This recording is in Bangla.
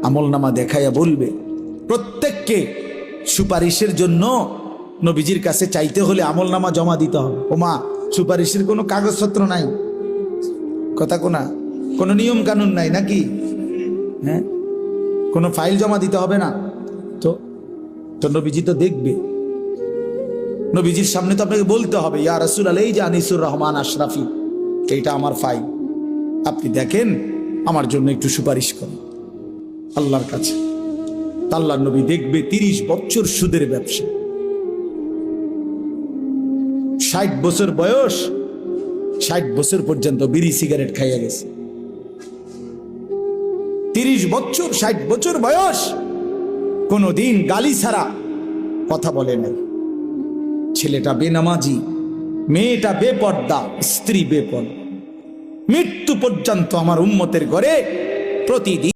আমলনামা দেখাইয়া বলবে, প্রত্যেককে সুপারিশের জন্য নবীজির কাছে চাইতে হলে আমলনামা জমা দিতে হবে। ও মা, সুপারিশের কোনো কাগজপত্র নাই, কথা কোনা, কোনো নিয়ম কানুন নাই নাকি? হ্যাঁ, কোনো ফাইল জমা দিতে হবে না তো? তো নবীজি তো দেখবে, নবীজির সামনে তো আপনাকে বলতে হবে, ইয়া রাসূলুল্লাহ, এই যে আনিসুর রহমান আশরাফি, এইটা আমার ফাইল, আপনি দেখেন আমার জন্য একটু সুপারিশ করেন আল্লাহর কাছে। আল্লাহর নবী দেখবে 30 বছর সুদের ব্যবসা, 60 বছর বয়স, 60 বছর পর্যন্ত বিড়ি সিগারেট খাইয়া গেছে। 30 বছর, 60 বছর বয়স, কোনদিন গালি ছাড়া কথা বলে নাই। ছেলেটা বেনামাজি, মেয়েটা বেপর্দা, স্ত্রী বেপর্দা, মৃত্যু পর্যন্ত আমার উম্মতের ঘরে প্রতিদিন